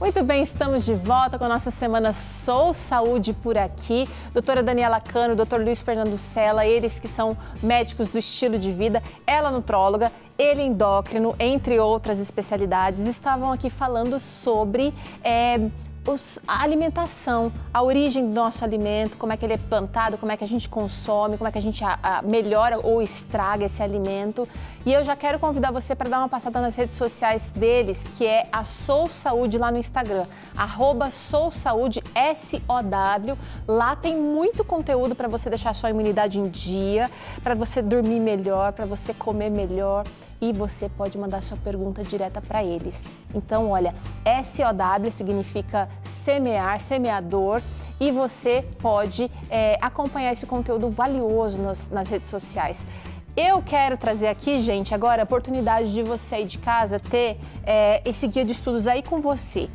Muito bem, estamos de volta com a nossa semana Sou Saúde por aqui. Doutora Daniela Cano, doutor Luiz Fernando Sela, eles que são médicos do estilo de vida, ela nutróloga, ele endócrino, entre outras especialidades, estavam aqui falando sobre a alimentação, a origem do nosso alimento, como é que ele é plantado, como é que a gente consome, como é que a gente melhora ou estraga esse alimento. E eu já quero convidar você para dar uma passada nas redes sociais deles, que é a Sou Saúde lá no Instagram, @SouSaúde, SOW. Lá tem muito conteúdo para você deixar a sua imunidade em dia, para você dormir melhor, para você comer melhor, e você pode mandar sua pergunta direta para eles. Então, olha, SOW significa semear, semeador, e você pode acompanhar esse conteúdo valioso nas redes sociais. Eu quero trazer aqui, gente, agora a oportunidade de você aí de casa ter esse guia de estudos aí com você.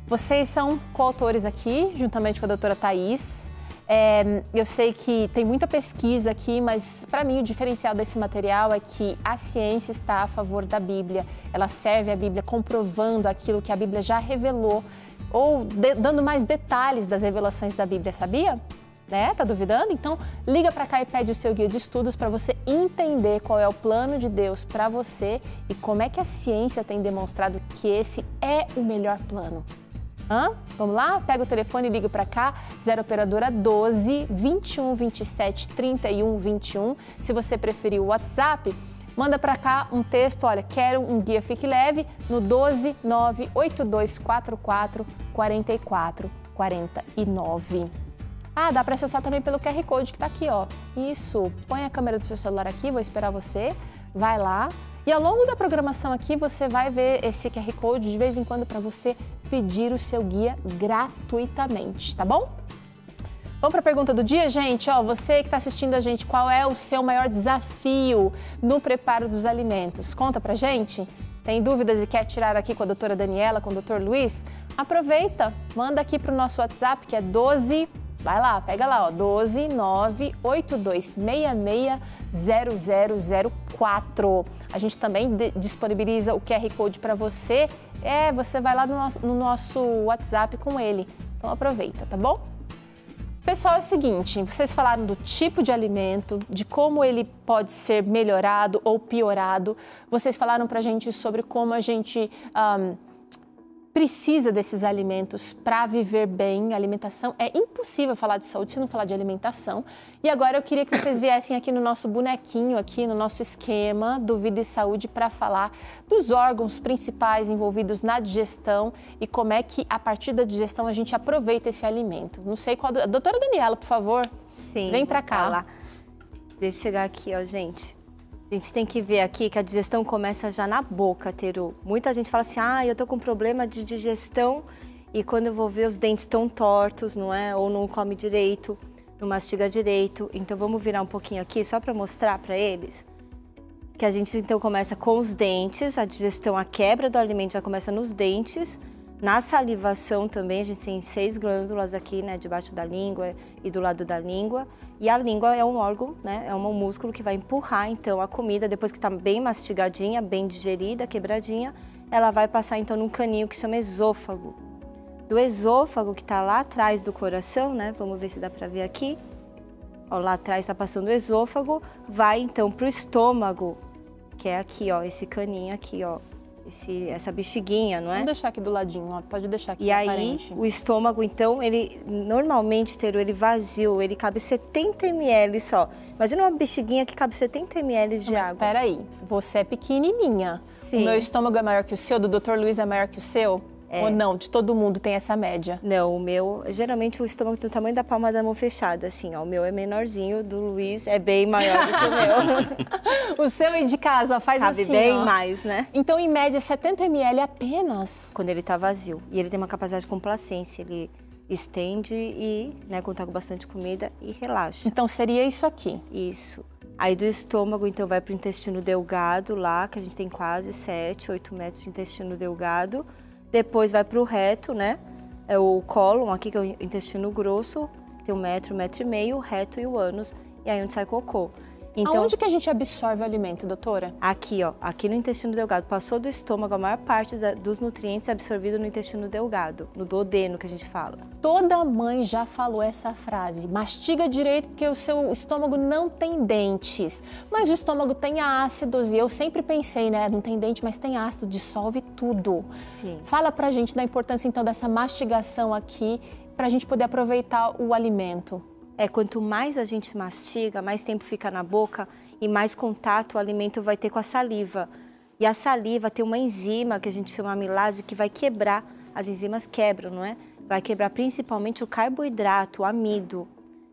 Vocês são coautores aqui, juntamente com a doutora Thaís. Eu sei que tem muita pesquisa aqui, mas para mim o diferencial desse material é que a ciência está a favor da Bíblia. Ela serve a Bíblia comprovando aquilo que a Bíblia já revelou, ou dando mais detalhes das revelações da Bíblia, sabia? Tá duvidando? Então liga para cá e pede o seu guia de estudos para você entender qual é o plano de Deus para você e como é que a ciência tem demonstrado que esse é o melhor plano. Vamos lá? Pega o telefone e liga para cá, 0 operadora 12 21 27 31 21. Se você preferir o WhatsApp, manda para cá um texto, olha, quero um guia Fique Leve, no 12 98244 44 49. Dá para acessar também pelo QR Code que está aqui, ó. Isso, põe a câmera do seu celular aqui, vou esperar você, vai lá. E ao longo da programação aqui, você vai ver esse QR Code de vez em quando para você pedir o seu guia gratuitamente, tá bom? Vamos para a pergunta do dia, gente? Você que está assistindo a gente, qual é o seu maior desafio no preparo dos alimentos? Conta pra gente. Tem dúvidas e quer tirar aqui com a doutora Daniela, com o doutor Luiz? Aproveita, manda aqui para o nosso WhatsApp, que é 12... Vai lá, pega lá, 12 982660004. A gente também disponibiliza o QR Code para você. Você vai lá no nosso WhatsApp com ele. Então aproveita, tá bom? Pessoal, é o seguinte, vocês falaram do tipo de alimento, de como ele pode ser melhorado ou piorado. Vocês falaram pra gente sobre como a gente precisa desses alimentos para viver bem. Alimentação, é impossível falar de saúde se não falar de alimentação. E agora eu queria que vocês viessem aqui no nosso bonequinho, aqui no nosso esquema do Vida e Saúde, para falar dos órgãos principais envolvidos na digestão e como é que a partir da digestão a gente aproveita esse alimento. Não sei qual... Doutora Daniela, por favor, sim, vem para cá. Lá. Deixa eu chegar aqui, ó, gente. A gente tem que ver aqui que a digestão começa já na boca, Teru. Muita gente fala assim, eu tô com problema de digestão e quando eu vou ver os dentes estão tortos, não é? Ou não come direito, não mastiga direito. Então vamos virar um pouquinho aqui só para mostrar para eles que a gente então começa com os dentes, a digestão, a quebra do alimento já começa nos dentes. Na salivação também, a gente tem 6 glândulas aqui, né, debaixo da língua e do lado da língua. E a língua é um órgão, né, é um músculo que vai empurrar, então, a comida, depois que está bem mastigadinha, bem digerida, quebradinha, ela vai passar, então, num caninho que chama esôfago. Do esôfago, que está lá atrás do coração, né, vamos ver se dá para ver aqui. Ó, lá atrás está passando o esôfago, vai, então, para o estômago, que é aqui, ó, esse caninho aqui, ó. Essa bexiguinha, não é? Vamos deixar aqui do ladinho, ó. Pode deixar aqui. E aí, o estômago, então, ele normalmente, Teru, ele vazio, ele cabe 70 ml só. Imagina uma bexiguinha que cabe 70 ml de água. Mas espera aí, você é pequenininha. Sim. O meu estômago é maior que o seu, do Dr. Luiz é maior que o seu? Ou não? De todo mundo tem essa média? Não, o meu, geralmente o estômago tem o tamanho da palma da mão fechada, assim, ó. O meu é menorzinho, do Luiz é bem maior do que o meu. O seu aí de casa faz cabe assim, bem ó. mais, né? Então, em média, 70 ml apenas? Quando ele tá vazio. E ele tem uma capacidade de complacência, ele estende e, né, quando tá com bastante comida, e relaxa. Então, seria isso aqui? Isso. Aí do estômago, então, vai pro intestino delgado lá, que a gente tem quase 7, 8 metros de intestino delgado. Depois vai para o reto, né? É o cólon aqui, que é o intestino grosso, que tem 1 metro, 1,5 metro, o reto e o ânus, e aí onde sai cocô. Então, aonde que a gente absorve o alimento, doutora? aqui, ó, aqui no intestino delgado, passou do estômago, a maior parte dos nutrientes é absorvido no intestino delgado, no duodeno que a gente fala. Toda mãe já falou essa frase, mastiga direito porque o seu estômago não tem dentes. Mas o estômago tem ácidos e eu sempre pensei, né, não tem dente, mas tem ácido, dissolve tudo. Sim. Fala pra gente da importância então dessa mastigação aqui, pra gente poder aproveitar o alimento. Quanto mais a gente mastiga, mais tempo fica na boca e mais contato o alimento vai ter com a saliva. E a saliva tem uma enzima que a gente chama amilase que vai quebrar, as enzimas quebram, não é? Vai quebrar principalmente o carboidrato, o amido.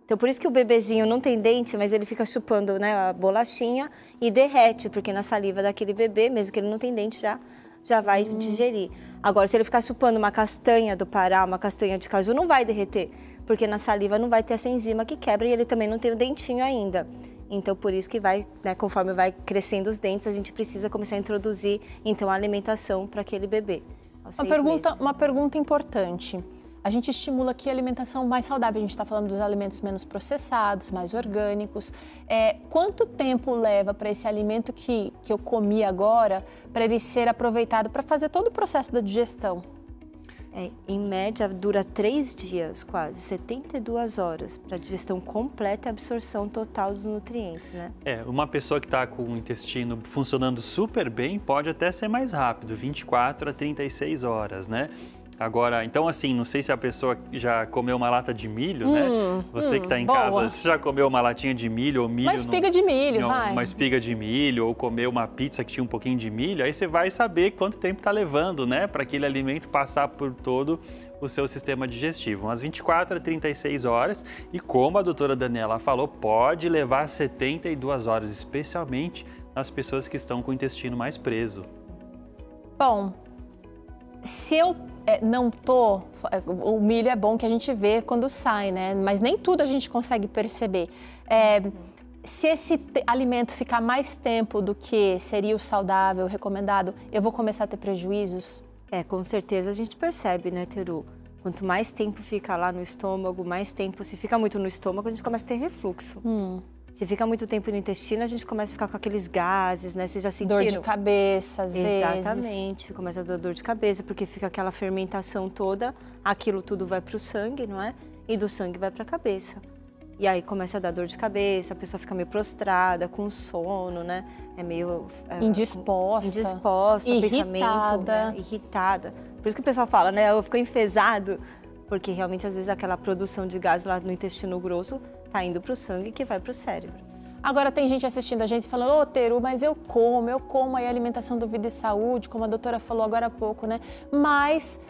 Então por isso que o bebezinho não tem dente, mas ele fica chupando, né, a bolachinha e derrete, porque na saliva daquele bebê, mesmo que ele não tem dente, já vai digerir. Agora, se ele ficar chupando uma castanha do Pará, uma castanha de caju, não vai derreter, porque na saliva não vai ter essa enzima que quebra e ele também não tem o dentinho ainda. Então, por isso que vai, né, conforme vai crescendo os dentes, a gente precisa começar a introduzir, então, a alimentação para aquele bebê. Uma pergunta importante. A gente estimula aqui a alimentação mais saudável. A gente está falando dos alimentos menos processados, mais orgânicos. Quanto tempo leva para esse alimento que eu comi agora, para ele ser aproveitado para fazer todo o processo da digestão? Em média, dura 3 dias, quase, 72 horas, para digestão completa e absorção total dos nutrientes, né? Uma pessoa que está com o intestino funcionando super bem pode até ser mais rápido, 24 a 36 horas, né? Agora, então assim, não sei se a pessoa já comeu uma lata de milho, né? Você que está em casa, já comeu uma latinha de milho ou milho... Uma espiga de milho, vai. Uma espiga de milho ou comeu uma pizza que tinha um pouquinho de milho, aí você vai saber quanto tempo está levando, né? Para aquele alimento passar por todo o seu sistema digestivo. Umas 24 a 36 horas e como a doutora Daniela falou, pode levar 72 horas, especialmente nas pessoas que estão com o intestino mais preso. Bom, se eu o milho é bom que a gente vê quando sai, né? Mas nem tudo a gente consegue perceber. Se esse alimento ficar mais tempo do que seria o saudável, o recomendado, eu vou começar a ter prejuízos? Com certeza a gente percebe, né, Teru? Quanto mais tempo fica lá no estômago, mais tempo, se fica muito no estômago, a gente começa a ter refluxo. Se fica muito tempo no intestino, a gente começa a ficar com aqueles gases, né? Vocês já sentiram? Dor de cabeça, às vezes. Exatamente, começa a dar dor de cabeça, porque fica aquela fermentação toda, aquilo tudo vai para o sangue, não é? E do sangue vai para a cabeça. E aí começa a dar dor de cabeça, a pessoa fica meio prostrada, com sono, né? Meio... indisposta, irritada. Pensamento, né? Irritada. Por isso que o pessoal fala, né? Eu fico enfesado, porque realmente às vezes aquela produção de gás lá no intestino grosso tá indo para o sangue que vai para o cérebro. Agora tem gente assistindo a gente falando, Teru, mas eu como aí alimentação do Vida e Saúde, como a doutora falou agora há pouco, né? Mas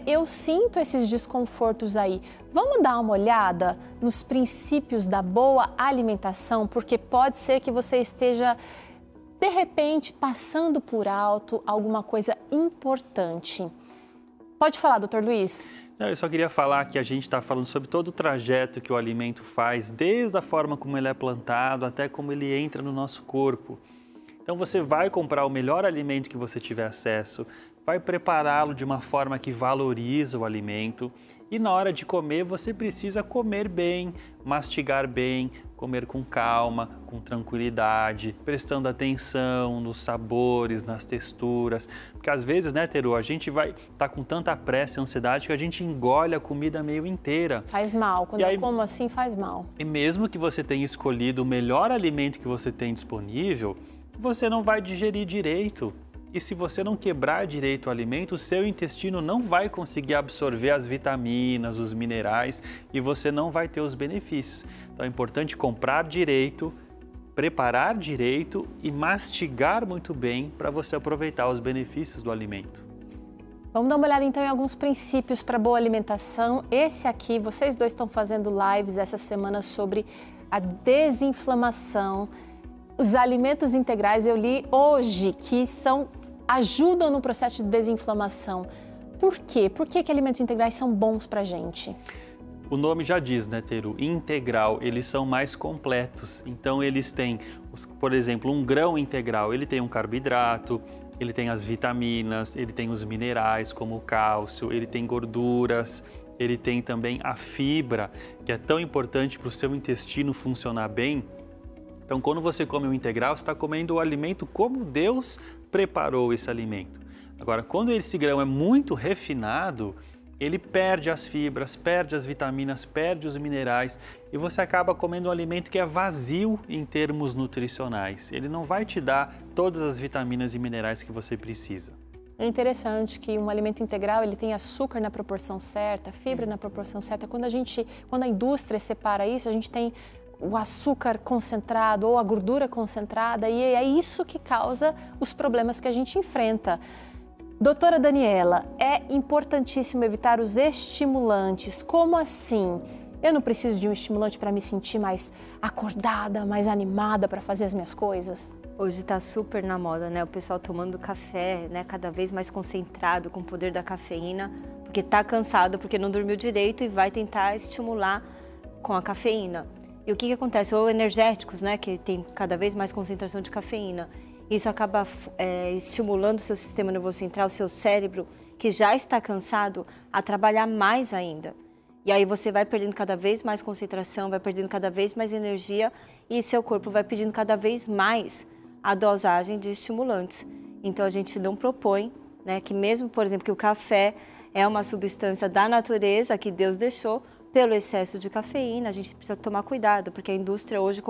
eu sinto esses desconfortos aí. Vamos dar uma olhada nos princípios da boa alimentação, porque pode ser que você esteja, de repente, passando por alto alguma coisa importante. Pode falar, doutor Luiz. Eu só queria falar que a gente está falando sobre todo o trajeto que o alimento faz, desde a forma como ele é plantado até como ele entra no nosso corpo. Então você vai comprar o melhor alimento que você tiver acesso, vai prepará-lo de uma forma que valoriza o alimento e na hora de comer você precisa comer bem, mastigar bem, comer com calma, com tranquilidade, prestando atenção nos sabores, nas texturas. Porque às vezes, né, Teru, a gente vai estar com tanta pressa e ansiedade que a gente engole a comida meio inteira. Faz mal, quando eu como assim faz mal. E mesmo que você tenha escolhido o melhor alimento que você tem disponível, você não vai digerir direito. E se você não quebrar direito o alimento, o seu intestino não vai conseguir absorver as vitaminas, os minerais e você não vai ter os benefícios. Então é importante comprar direito, preparar direito e mastigar muito bem para você aproveitar os benefícios do alimento. Vamos dar uma olhada então em alguns princípios para boa alimentação. Esse aqui, vocês dois estão fazendo lives essa semana sobre a desinflamação. Os alimentos integrais, eu li hoje que ajudam no processo de desinflamação. Por quê? Por que alimentos integrais são bons para a gente? O nome já diz, né, Teru? Integral, eles são mais completos. Então eles têm, por exemplo, um grão integral, ele tem um carboidrato, ele tem as vitaminas, ele tem os minerais como o cálcio, ele tem gorduras, ele tem também a fibra, que é tão importante para o seu intestino funcionar bem. Então, quando você come o integral, você está comendo o alimento como Deus preparou esse alimento. Agora, quando esse grão é muito refinado, ele perde as fibras, perde as vitaminas, perde os minerais e você acaba comendo um alimento que é vazio em termos nutricionais. Ele não vai te dar todas as vitaminas e minerais que você precisa. É interessante que um alimento integral ele tem açúcar na proporção certa, fibra na proporção certa. Quando a indústria separa isso, a gente tem o açúcar concentrado ou a gordura concentrada e é isso que causa os problemas que a gente enfrenta. Doutora Daniela, é importantíssimo evitar os estimulantes. Como assim? Eu não preciso de um estimulante para me sentir mais acordada, mais animada para fazer as minhas coisas? Hoje está super na moda, né? O pessoal tomando café, né? Cada vez mais concentrado com o poder da cafeína, porque está cansado, porque não dormiu direito e vai tentar estimular com a cafeína. E o que acontece? Ou energéticos, né? Que tem cada vez mais concentração de cafeína. Isso acaba estimulando o seu sistema nervoso central, o seu cérebro, que já está cansado, a trabalhar mais ainda. E aí você vai perdendo cada vez mais concentração, vai perdendo cada vez mais energia e seu corpo vai pedindo cada vez mais a dosagem de estimulantes. Então a gente não propõe, né, que mesmo, por exemplo, que o café é uma substância da natureza que Deus deixou, pelo excesso de cafeína, a gente precisa tomar cuidado, porque a indústria hoje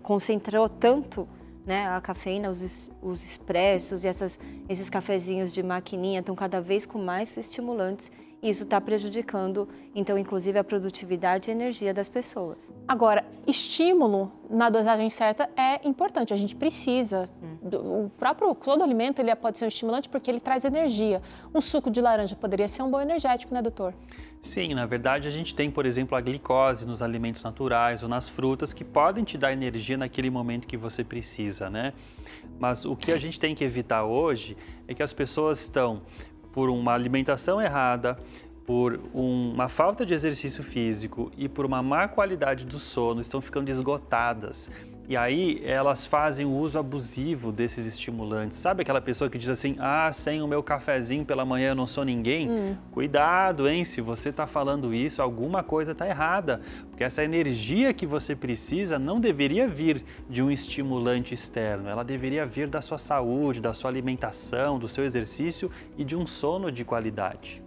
concentrou tanto, né, a cafeína, os expressos e esses cafezinhos de maquininha estão cada vez com mais estimulantes e isso está prejudicando, então, inclusive, a produtividade e a energia das pessoas. Agora, estímulo na dosagem certa é importante, a gente precisa. Todo alimento ele pode ser um estimulante porque ele traz energia. Um suco de laranja poderia ser um bom energético, né, doutor? Sim, na verdade a gente tem, por exemplo, a glicose nos alimentos naturais ou nas frutas que podem te dar energia naquele momento que você precisa, né? Mas o que a gente tem que evitar hoje é que as pessoas estão, por uma alimentação errada, por uma falta de exercício físico e por uma má qualidade do sono, estão ficando esgotadas. E aí elas fazem o uso abusivo desses estimulantes. Sabe aquela pessoa que diz assim, sem o meu cafezinho pela manhã eu não sou ninguém? Cuidado, hein? Se você está falando isso, alguma coisa está errada. Porque essa energia que você precisa não deveria vir de um estimulante externo. Ela deveria vir da sua saúde, da sua alimentação, do seu exercício e de um sono de qualidade.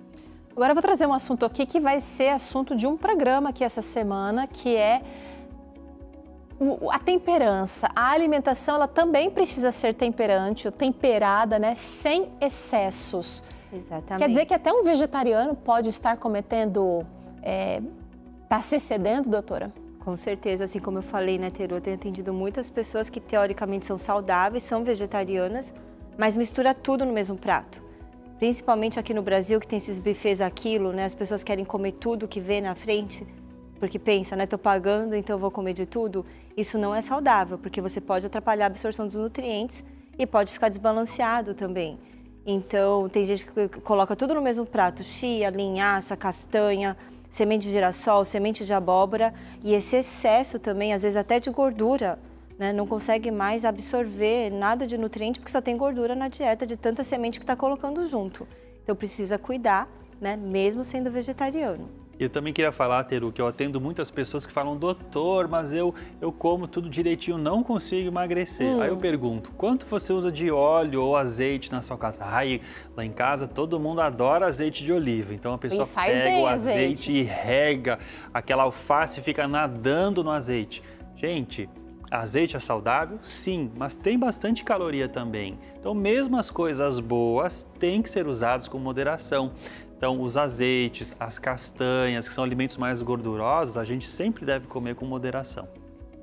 Agora eu vou trazer um assunto aqui que vai ser assunto de um programa aqui essa semana, que é a temperança. A alimentação ela também precisa ser temperante, ou temperada, né, sem excessos. Exatamente. Quer dizer que até um vegetariano pode estar cometendo, está se excedendo, doutora? Com certeza, assim como eu falei, né, Teru, eu tenho atendido muitas pessoas que teoricamente são saudáveis, são vegetarianas, mas mistura tudo no mesmo prato. Principalmente aqui no Brasil, que tem esses buffets a quilo, né, as pessoas querem comer tudo que vê na frente, porque pensa, né, tô pagando, então eu vou comer de tudo. Isso não é saudável, porque você pode atrapalhar a absorção dos nutrientes e pode ficar desbalanceado também. Então, tem gente que coloca tudo no mesmo prato, chia, linhaça, castanha, semente de girassol, semente de abóbora, e esse excesso também, às vezes até de gordura, né, não consegue mais absorver nada de nutriente, porque só tem gordura na dieta de tanta semente que está colocando junto. Então, precisa cuidar, né, mesmo sendo vegetariano. Eu também queria falar, Teru, que eu atendo muitas pessoas que falam, doutor, mas eu como tudo direitinho, não consigo emagrecer. Aí eu pergunto, quanto você usa de óleo ou azeite na sua casa? Lá em casa todo mundo adora azeite de oliva. Então a pessoa pega o azeite e rega, aquela alface fica nadando no azeite. Gente, azeite é saudável? Sim, mas tem bastante caloria também. Então mesmo as coisas boas têm que ser usadas com moderação. Então, os azeites, as castanhas, que são alimentos mais gordurosos, a gente sempre deve comer com moderação.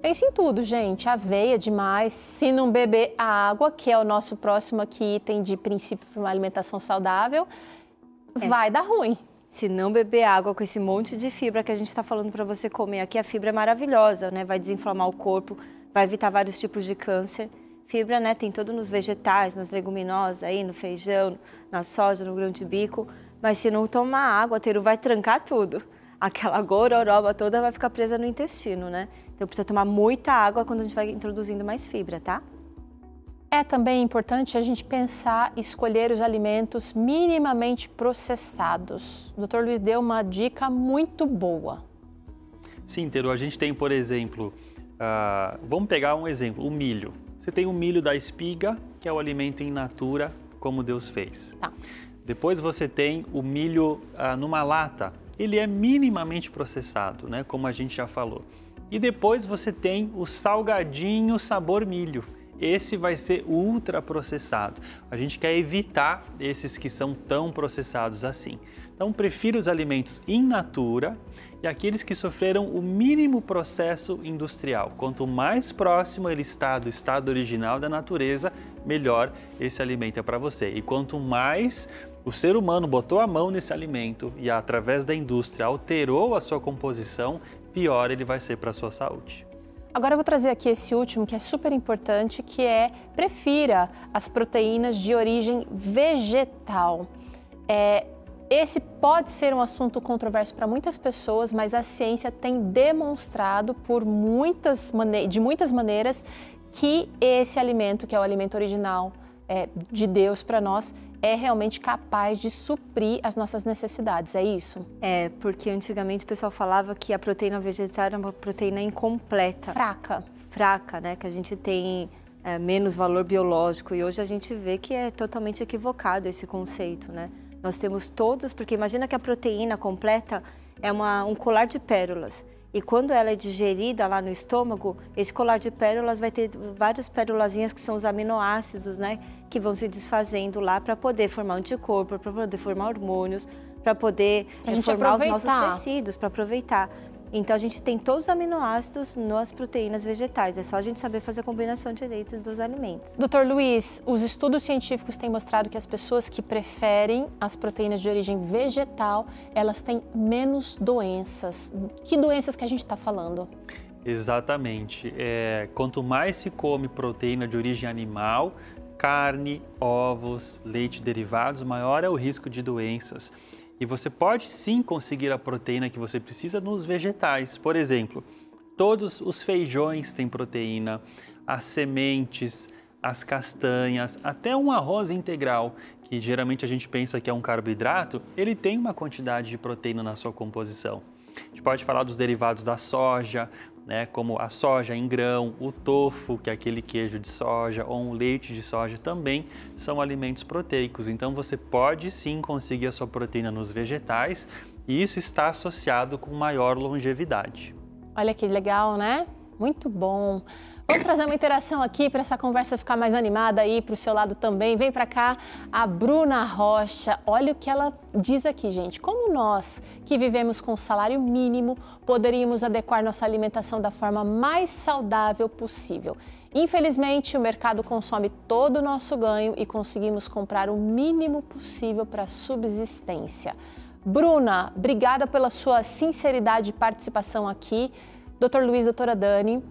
Pense em tudo, gente. Aveia demais, se não beber água, que é o nosso próximo aqui item de princípio para uma alimentação saudável, vai dar ruim. Se não beber água com esse monte de fibra que a gente está falando para você comer aqui, a fibra é maravilhosa, né? Vai desinflamar o corpo, vai evitar vários tipos de câncer. Fibra, né, tem todo nos vegetais, nas leguminosas, aí, no feijão, na soja, no grão de bico. Mas se não tomar água, Teru, vai trancar tudo. Aquela gororoba toda vai ficar presa no intestino, né? Então precisa tomar muita água quando a gente vai introduzindo mais fibra, tá? É também importante a gente pensar e escolher os alimentos minimamente processados. O Dr. Luiz deu uma dica muito boa. Sim, Teru, a gente tem, por exemplo, Vamos pegar um exemplo, o milho. Você tem o milho da espiga, que é o alimento in natura, como Deus fez. Tá. Depois você tem o milho numa lata. Ele é minimamente processado, né? Como a gente já falou. E depois você tem o salgadinho sabor milho. Esse vai ser ultra processado. A gente quer evitar esses que são tão processados assim. Então, prefiro os alimentos in natura e aqueles que sofreram o mínimo processo industrial. Quanto mais próximo ele está do estado original da natureza, melhor esse alimento é para você. E quanto mais o ser humano botou a mão nesse alimento e através da indústria alterou a sua composição, pior ele vai ser para a sua saúde. Agora eu vou trazer aqui esse último que é super importante, que é prefira as proteínas de origem vegetal. Esse pode ser um assunto controverso para muitas pessoas, mas a ciência tem demonstrado de muitas maneiras que esse alimento, que é o alimento original de Deus para nós, é realmente capaz de suprir as nossas necessidades, é isso? Porque antigamente o pessoal falava que a proteína vegetal era uma proteína incompleta. Fraca, né? Que a gente tem menos valor biológico e hoje a gente vê que é totalmente equivocado esse conceito, né? Nós temos todos, porque imagina que a proteína completa é um colar de pérolas. E quando ela é digerida lá no estômago, esse colar de pérolas vai ter várias pérolazinhas que são os aminoácidos, né? Que vão se desfazendo lá para poder formar anticorpo, para poder formar hormônios, para poder formar os nossos tecidos, para aproveitar. Então a gente tem todos os aminoácidos nas proteínas vegetais, é só a gente saber fazer a combinação direita dos alimentos. Doutor Luiz, os estudos científicos têm mostrado que as pessoas que preferem as proteínas de origem vegetal, elas têm menos doenças. Que doenças que a gente está falando? Exatamente. Quanto mais se come proteína de origem animal, carne, ovos, leite derivados, maior é o risco de doenças. E você pode sim conseguir a proteína que você precisa nos vegetais. Por exemplo, todos os feijões têm proteína, as sementes, as castanhas, até um arroz integral, que geralmente a gente pensa que é um carboidrato, ele tem uma quantidade de proteína na sua composição. A gente pode falar dos derivados da soja, né, como a soja em grão, o tofu, que é aquele queijo de soja, ou um leite de soja, também são alimentos proteicos. Então você pode sim conseguir a sua proteína nos vegetais e isso está associado com maior longevidade. Olha que legal, né? Muito bom. Vamos trazer uma interação aqui para essa conversa ficar mais animada aí para o seu lado também. Vem para cá a Bruna Rocha. Olha o que ela diz aqui, gente. Como nós, que vivemos com salário mínimo, poderíamos adequar nossa alimentação da forma mais saudável possível? Infelizmente, o mercado consome todo o nosso ganho e conseguimos comprar o mínimo possível para a subsistência. Bruna, obrigada pela sua sinceridade e participação aqui. Doutor Luiz, doutora Dani,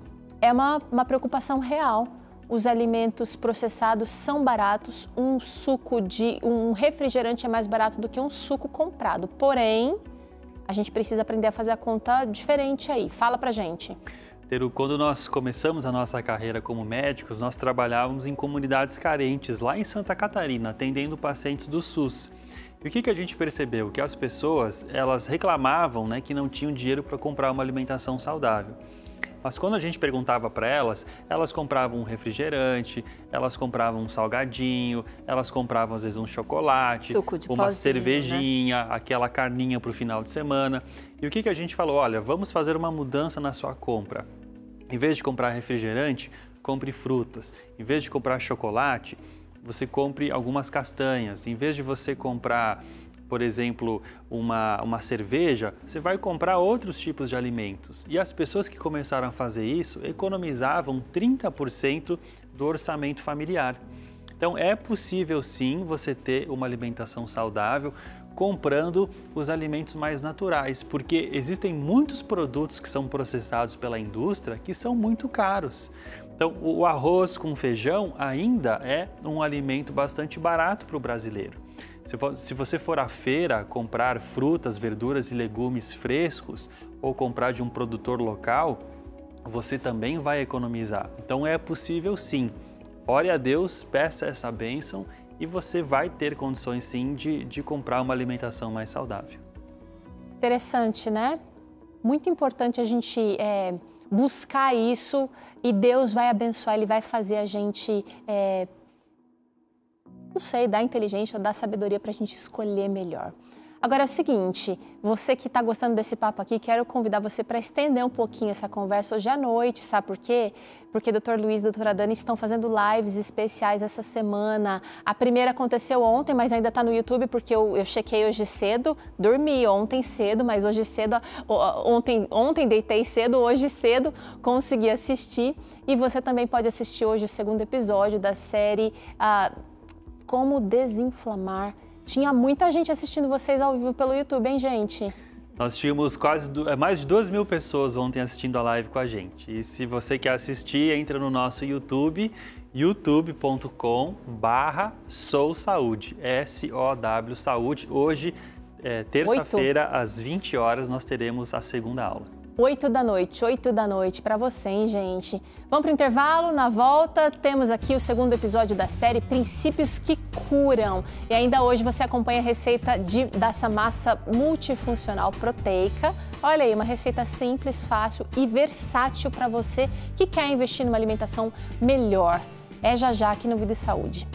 é uma preocupação real. Os alimentos processados são baratos, um refrigerante é mais barato do que um suco comprado. Porém, a gente precisa aprender a fazer a conta diferente aí. Fala pra gente. Teru, quando nós começamos a nossa carreira como médicos, nós trabalhávamos em comunidades carentes, lá em Santa Catarina, atendendo pacientes do SUS. E o que a gente percebeu? Que as pessoas, elas reclamavam, né, que não tinham dinheiro para comprar uma alimentação saudável. Mas quando a gente perguntava para elas, elas compravam um refrigerante, elas compravam um salgadinho, elas compravam às vezes um chocolate, uma cervejinha, né? Aquela carninha para o final de semana. E o que a gente falou? Olha, vamos fazer uma mudança na sua compra. Em vez de comprar refrigerante, compre frutas. Em vez de comprar chocolate, você compre algumas castanhas. Em vez de você comprar, por exemplo, uma cerveja, você vai comprar outros tipos de alimentos. E as pessoas que começaram a fazer isso economizavam 30% do orçamento familiar. Então é possível sim você ter uma alimentação saudável comprando os alimentos mais naturais, porque existem muitos produtos que são processados pela indústria que são muito caros. Então o arroz com feijão ainda é um alimento bastante barato para o brasileiro. Se você for à feira comprar frutas, verduras e legumes frescos ou comprar de um produtor local, você também vai economizar. Então é possível sim. Ore a Deus, peça essa bênção e você vai ter condições sim de comprar uma alimentação mais saudável. Interessante, né? Muito importante a gente buscar isso e Deus vai abençoar, Ele vai fazer a gente, não sei, dar inteligência ou dar sabedoria para a gente escolher melhor. Agora é o seguinte, você que está gostando desse papo aqui, quero convidar você para estender um pouquinho essa conversa hoje à noite, sabe por quê? Porque o Dr. Luiz e a doutora Dani estão fazendo lives especiais essa semana. A primeira aconteceu ontem, mas ainda está no YouTube, porque eu chequei hoje cedo, dormi ontem cedo, mas hoje cedo, ontem deitei cedo, hoje cedo consegui assistir. E você também pode assistir hoje o segundo episódio da série Como Desinflamar. Tinha muita gente assistindo vocês ao vivo pelo YouTube, hein, gente? Nós tínhamos mais de 2.000 pessoas ontem assistindo a live com a gente. E se você quer assistir, entra no nosso YouTube, youtube.com/SouSaúde, SOW Saúde. Hoje, terça-feira, às 20 horas, nós teremos a segunda aula. 8 da noite para você, hein, gente? Vamos para o intervalo, na volta temos aqui o segundo episódio da série Princípios que Curam. E ainda hoje você acompanha a receita dessa massa multifuncional proteica. Olha aí, uma receita simples, fácil e versátil para você que quer investir numa alimentação melhor. É já aqui no Vida e Saúde.